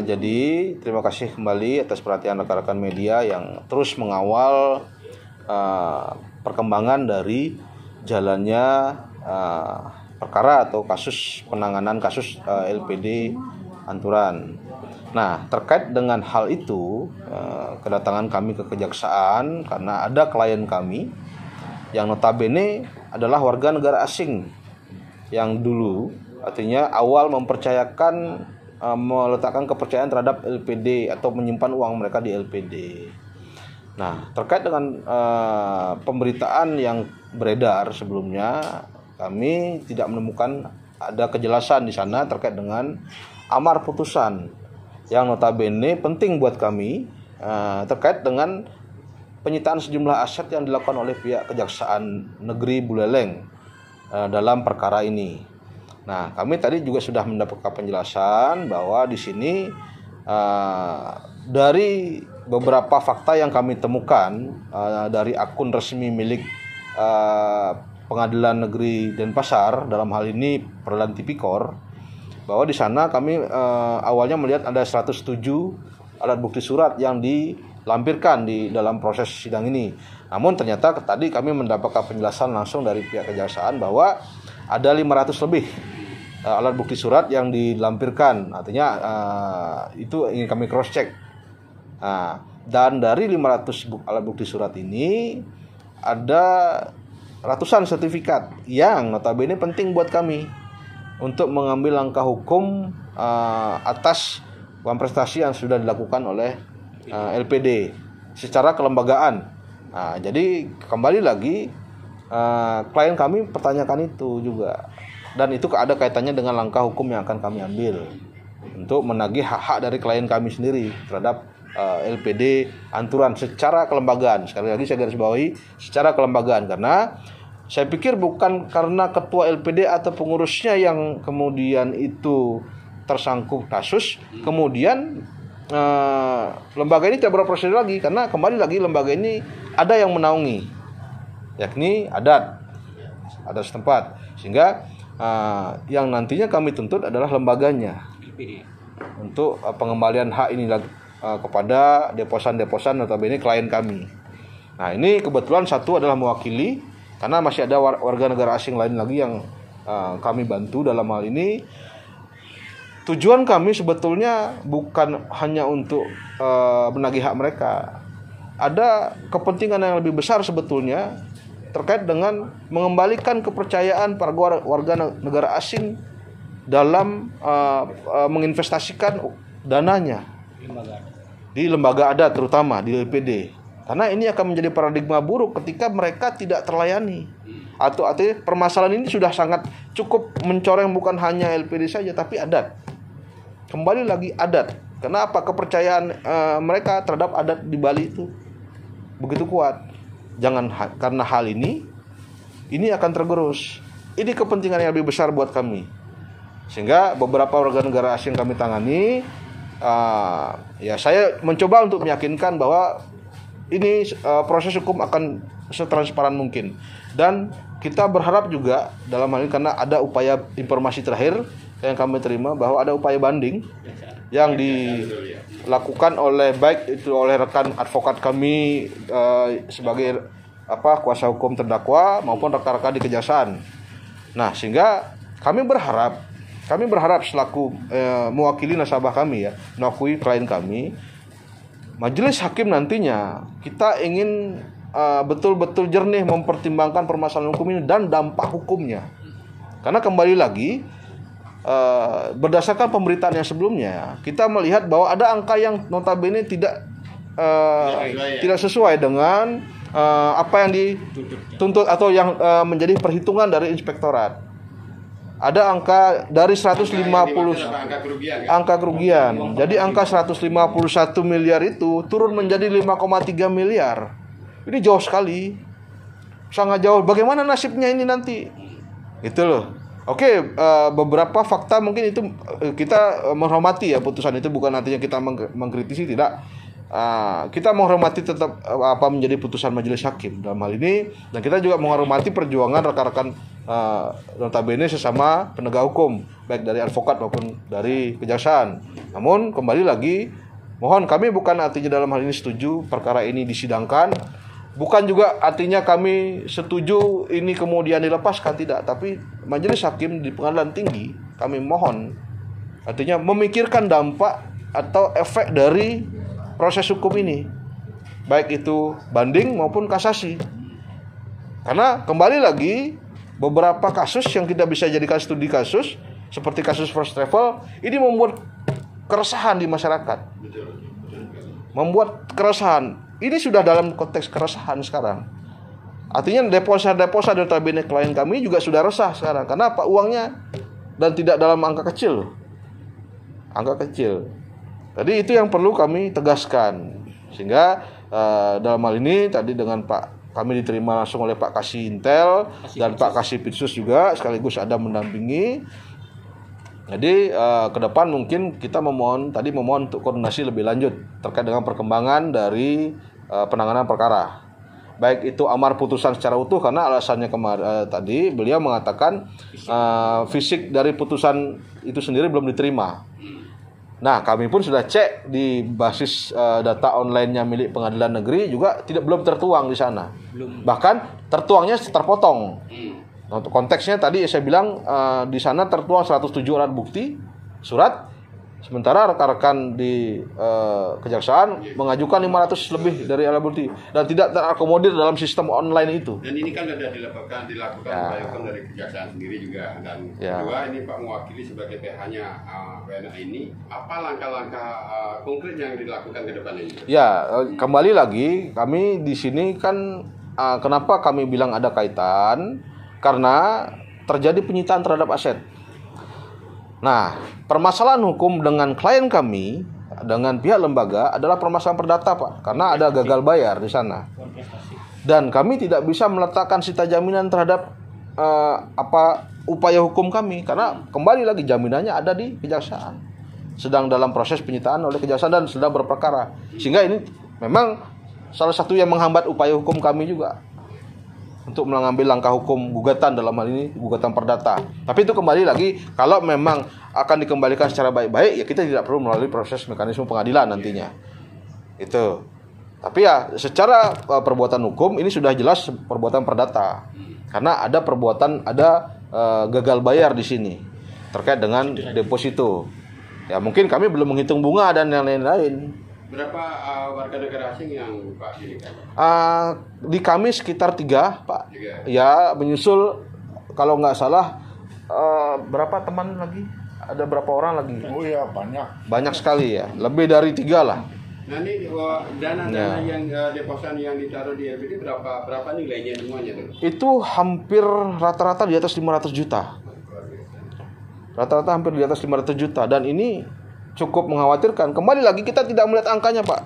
Jadi terima kasih kembali atas perhatian rekan-rekan media yang terus mengawal perkembangan dari jalannya perkara atau penanganan kasus LPD Anturan. Nah, terkait dengan hal itu, kedatangan kami ke kejaksaan karena ada klien kami yang notabene adalah warga negara asing yang dulu artinya awal meletakkan kepercayaan terhadap LPD atau menyimpan uang mereka di LPD. Nah, terkait dengan pemberitaan yang beredar sebelumnya, kami tidak menemukan ada kejelasan di sana terkait dengan amar putusan yang notabene penting buat kami terkait dengan penyitaan sejumlah aset yang dilakukan oleh pihak Kejaksaan Negeri Buleleng dalam perkara ini. Nah, kami tadi juga sudah mendapatkan penjelasan bahwa di sini dari beberapa fakta yang kami temukan dari akun resmi milik Pengadilan Negeri Denpasar, dalam hal ini Peradilan Tipikor, bahwa di sana kami awalnya melihat ada 107 alat bukti surat yang dilampirkan di dalam proses sidang ini. Namun ternyata tadi kami mendapatkan penjelasan langsung dari pihak kejaksaan bahwa ada 500 lebih alat bukti surat yang dilampirkan. Artinya itu ingin kami cross check. Dan dari 500 alat bukti surat ini ada ratusan sertifikat yang notabene penting buat kami untuk mengambil langkah hukum atas uang prestasi yang sudah dilakukan oleh LPD secara kelembagaan. Jadi kembali lagi klien kami pertanyakan itu juga, dan itu ada kaitannya dengan langkah hukum yang akan kami ambil untuk menagih hak-hak dari klien kami sendiri terhadap LPD Anturan secara kelembagaan. Sekali lagi saya garis bawahi secara kelembagaan, karena saya pikir bukan karena ketua LPD atau pengurusnya yang kemudian itu tersangkut kasus, kemudian lembaga ini tidak berproses lagi, karena kembali lagi lembaga ini ada yang menaungi, yakni adat setempat, sehingga yang nantinya kami tuntut adalah lembaganya untuk pengembalian hak ini kepada deposan notabene klien kami. Nah, ini kebetulan satu adalah mewakili, karena masih ada warga negara asing lain lagi yang kami bantu dalam hal ini. Tujuan kami sebetulnya bukan hanya untuk menagih hak mereka. Ada kepentingan yang lebih besar sebetulnya terkait dengan mengembalikan kepercayaan para warga negara asing dalam menginvestasikan dananya di lembaga adat, terutama di LPD. Karena ini akan menjadi paradigma buruk ketika mereka tidak terlayani. Atau artinya permasalahan ini sudah sangat cukup mencoreng bukan hanya LPD saja, tapi adat. Kembali lagi adat. Kenapa kepercayaan mereka terhadap adat di Bali itu begitu kuat? Jangan karena hal ini akan tergerus. Ini kepentingan yang lebih besar buat kami, sehingga beberapa warga negara asing kami tangani. Saya mencoba untuk meyakinkan bahwa ini proses hukum akan setransparan mungkin, dan kita berharap juga dalam hal ini karena ada upaya informasi terakhir yang kami terima bahwa ada upaya banding yang dilakukan baik itu oleh rekan advokat kami sebagai kuasa hukum terdakwa maupun rekan-rekan di kejaksaan. Nah, sehingga kami berharap selaku mewakili nasabah kami mewakili klien kami, majelis hakim nantinya kita ingin betul-betul jernih mempertimbangkan permasalahan hukum ini dan dampak hukumnya. Karena kembali lagi berdasarkan pemberitaan yang sebelumnya, kita melihat bahwa ada angka yang notabene tidak sesuai dengan apa yang dituntut atau yang menjadi perhitungan dari inspektorat. Ada angka dari 150 angka kerugian. Jadi angka 151 miliar itu turun menjadi 5,3 miliar. Ini jauh sekali. Sangat jauh. Bagaimana nasibnya ini nanti? Itu loh. Oke, beberapa fakta mungkin itu kita menghormati putusan itu, bukan artinya kita mengkritisi, tidak. Kita menghormati tetap apa menjadi putusan majelis hakim dalam hal ini, dan kita juga menghormati perjuangan rekan-rekan notabene sesama penegak hukum, baik dari advokat maupun dari kejaksaan. Namun kembali lagi, mohon, kami bukan artinya dalam hal ini setuju perkara ini disidangkan, bukan juga artinya kami setuju ini kemudian dilepaskan, tidak. Tapi majelis hakim di pengadilan tinggi, kami mohon artinya memikirkan dampak atau efek dari proses hukum ini, baik itu banding maupun kasasi. Karena kembali lagi, beberapa kasus yang kita bisa jadikan studi kasus seperti kasus first travel ini membuat keresahan di masyarakat. Membuat keresahan. Ini sudah dalam konteks keresahan sekarang. Artinya deposa-deposa notabene klien kami juga sudah resah sekarang. Karena apa? Uangnya dan tidak dalam angka kecil. Angka kecil. Jadi itu yang perlu kami tegaskan. Sehingga dalam hal ini tadi dengan kami diterima langsung oleh Pak Kasih Intel dan Pak Kasih Pitsus juga sekaligus ada mendampingi. Jadi ke depan mungkin kita memohon untuk koordinasi lebih lanjut terkait dengan perkembangan dari penanganan perkara. Baik itu amar putusan secara utuh, karena alasannya tadi beliau mengatakan fisik dari putusan itu sendiri belum diterima. Nah, kami pun sudah cek di basis data online-nya milik pengadilan negeri juga belum tertuang di sana. Bahkan tertuangnya terpotong. Untuk konteksnya tadi saya bilang di sana tertuang 107 alat bukti surat, sementara rekan-rekan di kejaksaan mengajukan 500 lebih dari alat bukti dan tidak terakomodir dalam sistem online itu. Dan ini kan sudah dilakukan upaya hukum dari kejaksaan sendiri juga. Dan kedua, ini Pak mewakili sebagai PH-nya WNA ini, apa langkah-langkah konkret yang dilakukan ke depan ini? Ya, kembali lagi kami di sini kan kenapa kami bilang ada kaitan? Karena terjadi penyitaan terhadap aset. Nah, permasalahan hukum dengan klien kami, dengan pihak lembaga adalah permasalahan perdata, Pak. Karena ada gagal bayar di sana. Dan kami tidak bisa meletakkan sita jaminan terhadap upaya hukum kami. Karena kembali lagi jaminannya ada di kejaksaan. Sedang dalam proses penyitaan oleh kejaksaan dan sedang berperkara. Sehingga ini memang salah satu yang menghambat upaya hukum kami juga untuk mengambil langkah hukum gugatan, dalam hal ini gugatan perdata. Tapi itu kembali lagi, kalau memang akan dikembalikan secara baik-baik, ya kita tidak perlu melalui proses mekanisme pengadilan nantinya. Itu. Tapi ya secara perbuatan hukum ini sudah jelas perbuatan perdata. Karena ada gagal bayar di sini terkait dengan deposito. Ya mungkin kami belum menghitung bunga dan yang lain-lain. Berapa warga negara asing yang Pak dirikan? Di kami sekitar 3, Pak. 3. Ya, menyusul kalau nggak salah berapa teman lagi? Ada berapa orang lagi? Oh ya, banyak. Banyak sekali ya. Lebih dari 3 lah. Nah ini dana yang deposan yang ditaruh di LPD berapa nilainya semuanya tuh? Itu hampir rata-rata di atas 500 juta. Rata-rata hampir di atas 500 juta. Dan ini cukup mengkhawatirkan. Kembali lagi kita tidak melihat angkanya, Pak.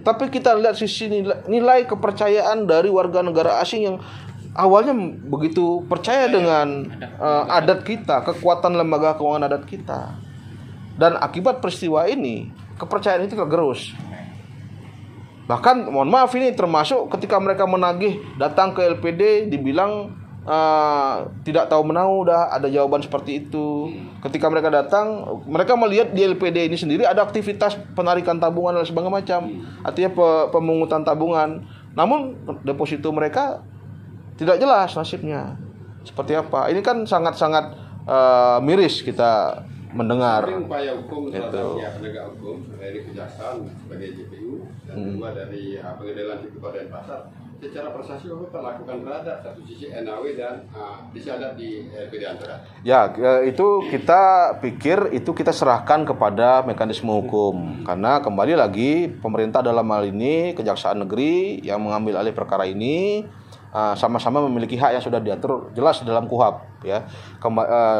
Tapi kita lihat sisi nilai kepercayaan dari warga negara asing yang awalnya begitu percaya dengan adat kita, kekuatan lembaga keuangan adat kita. Dan akibat peristiwa ini, kepercayaan itu tergerus. Bahkan mohon maaf, ini termasuk ketika mereka menagih datang ke LPD dibilang tidak tahu menahu, dah ada jawaban seperti itu. Ketika mereka datang, mereka melihat di LPD ini sendiri ada aktivitas penarikan tabungan dan sebagainya macam, artinya pemungutan tabungan. Namun deposito mereka tidak jelas nasibnya seperti apa. Ini kan sangat-sangat miris kita mendengar. Ini upaya hukum terhadap penegak hukum dari kejaksaan sebagai JPU dan kedua dari Pengadilan Tipikor dan Pasar. Secara prestasi apa terlakukan terhadap satu sisi NAW dan disadap di LPD Ampera? Ya, itu kita pikir kita serahkan kepada mekanisme hukum. Karena kembali lagi pemerintah dalam hal ini Kejaksaan Negeri yang mengambil alih perkara ini sama-sama memiliki hak yang sudah diatur jelas dalam KUHP ya.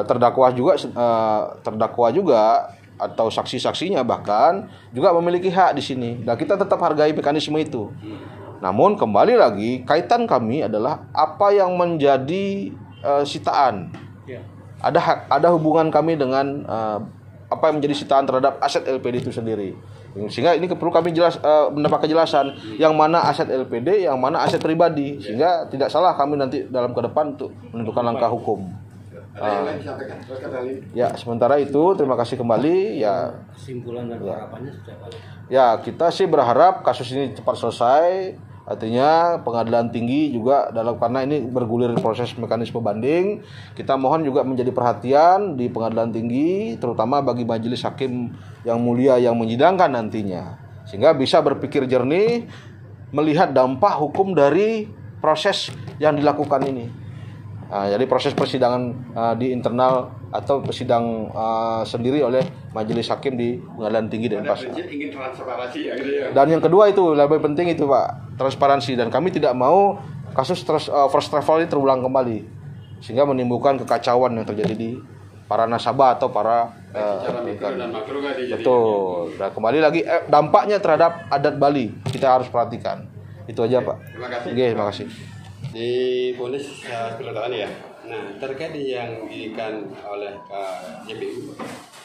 Terdakwa juga atau saksi-saksinya bahkan juga memiliki hak di sini. Dan kita tetap hargai mekanisme itu. Namun kembali lagi kaitan kami adalah apa yang menjadi sitaan. Ada hubungan kami dengan apa yang menjadi sitaan terhadap aset LPD itu sendiri. Sehingga ini perlu kami mendapat kejelasan yang mana aset LPD, yang mana aset pribadi, sehingga tidak salah kami nanti dalam ke depan untuk menentukan langkah hukum. Ya, sementara itu terima kasih kembali ya. Kesimpulan dan harapannya sudah balik. Ya, kita sih berharap kasus ini cepat selesai. Artinya pengadilan tinggi juga karena ini bergulir proses mekanisme banding, kita mohon juga menjadi perhatian di pengadilan tinggi, terutama bagi majelis hakim yang mulia yang menyidangkan nantinya, sehingga bisa berpikir jernih melihat dampak hukum dari proses yang dilakukan ini. Jadi proses persidangan di internal atau persidang sendiri oleh majelis hakim di pengadilan tinggi Denpasar. Ingin transparansi ya, gitu ya. Dan yang kedua itu lebih penting itu Pak, transparansi, dan kami tidak mau kasus first travel ini terulang kembali sehingga menimbulkan kekacauan yang terjadi di para nasabah atau para mikro dan makro kan jadi. Betul. Dan kembali lagi dampaknya terhadap adat Bali kita harus perhatikan. Itu aja Pak. Terima kasih. Oke, terima kasih. Di ponis pengetahuan ya. Nah, terkait yang diberikan oleh JPU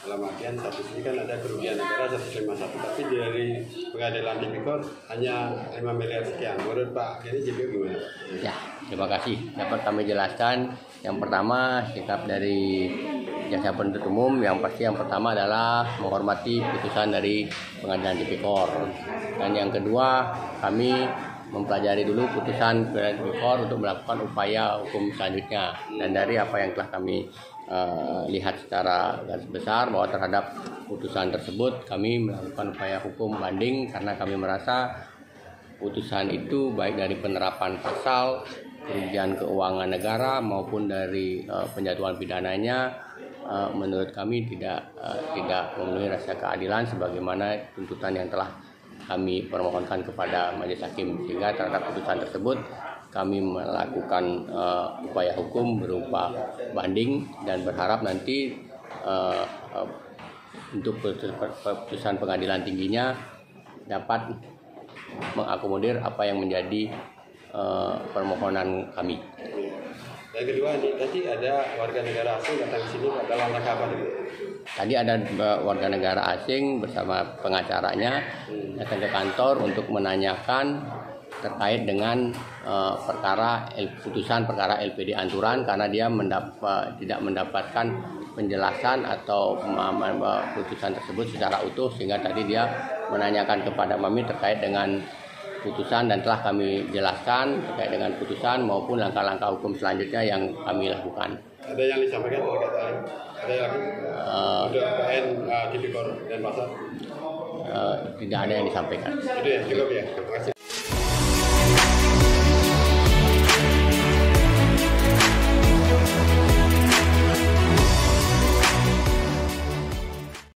dalam artian satu sini kan ada kerugian negara 151, tapi dari pengadilan tipikor hanya 5 miliar sekian. Menurut Pak, ini JPU gimana? Ya, terima kasih. Dapat kami jelaskan. Yang pertama, sikap dari jaksa penuntut umum yang pertama adalah menghormati putusan dari pengadilan tipikor. Dan yang kedua, kami mempelajari dulu putusan pengadilan tipikor untuk melakukan upaya hukum selanjutnya. Dan dari apa yang telah kami lihat secara garis besar bahwa terhadap putusan tersebut kami melakukan upaya hukum banding karena kami merasa putusan itu baik dari penerapan pasal, kerugian keuangan negara maupun dari penjatuhan pidananya menurut kami tidak memenuhi rasa keadilan sebagaimana tuntutan yang telah kami permohonkan kepada majelis hakim, sehingga terhadap putusan tersebut kami melakukan upaya hukum berupa banding dan berharap nanti untuk putusan pengadilan tingginya dapat mengakomodir apa yang menjadi permohonan kami. Yang kedua nih, tadi ada warga negara asing datang ke sini dalam rangka apa? Tadi ada warga negara asing bersama pengacaranya datang ke kantor untuk menanyakan terkait dengan putusan perkara LPD Anturan karena dia tidak mendapatkan penjelasan atau putusan tersebut secara utuh, sehingga tadi dia menanyakan kepada Mami terkait dengan putusan dan telah kami jelaskan terkait dengan putusan maupun langkah-langkah hukum selanjutnya yang kami lakukan. Ada yang disampaikan terkait ada yang udah PN Tipikor Denpasar? Tidak ada yang disampaikan. Itu ya, cukup ya. Terima kasih.